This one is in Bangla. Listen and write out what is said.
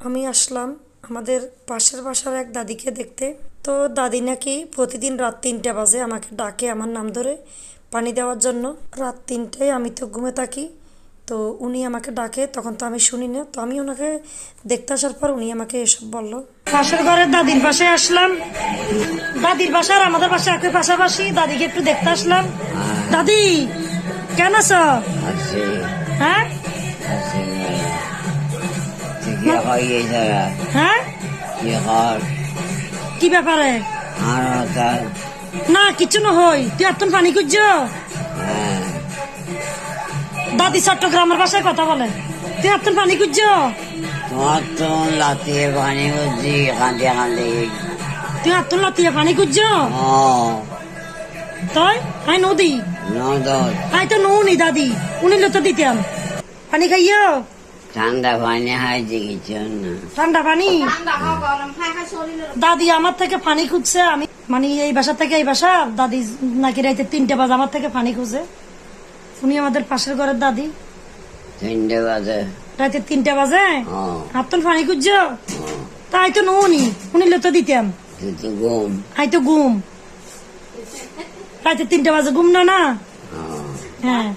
আমি আসলাম আমাদের পাশের বাসার এক দাদিকে দেখতে। তো দাদি নাকি প্রতিদিন রাত 3টে বাজে আমাকে ডাকে আমার নাম ধরে পানি দেওয়ার জন্য। রাত 3টায় আমি তো ঘুমে থাকি, তো উনি আমাকে ডাকে, তখন তো আমি শুনি না। তো আমি ওনাকে দেখতে আসার পর উনি আমাকে এসব বলল। পাশের ঘরের দাদির পাশে আসলাম, দাদির বাসা আর আমাদের বাসা একই পাশাপাশি। দাদিকে একটু দেখতে আসলাম। দাদি কেন আছো? হ্যাঁ হ্যাঁ, কি ব্যাপারে? না কিছু না হই, তুই এত পানি খুঁজছ? দাদি চট্টগ্রামের ভাষায় কথা বলে। তুই এত পানি খুঁজছ? তোমার তো লাতিয়ে পানি খুঁজছি কাঁদে কাঁদে। তুই এত লাতিয়ে পানি খুঁজছ? তাই আই নদী আই তো নুনি দাদি, উনি তো দিতাম পানি খাইও। ঠান্ডা পানি খাইছি কিছু না। ঠান্ডা পানি? দাদি আমার থেকে পানি খুঁজছে। আমি মানে এই বাসা থেকে এই বাসা, দাদি নাকি রাইতে 3টে বাজে আমার থেকে পানি খুঁজে। উনি আমাদের পাশের ঘরের দাদি। 3টে বাজে? রাইতে 3টে বাজে হাত পানি খুঁজছ? তাই তো নুনি, উনি তো দিতাম। ঘুম? আই তো ঘুম, রাইতে 3টে বাজে ঘুম না। হ্যাঁ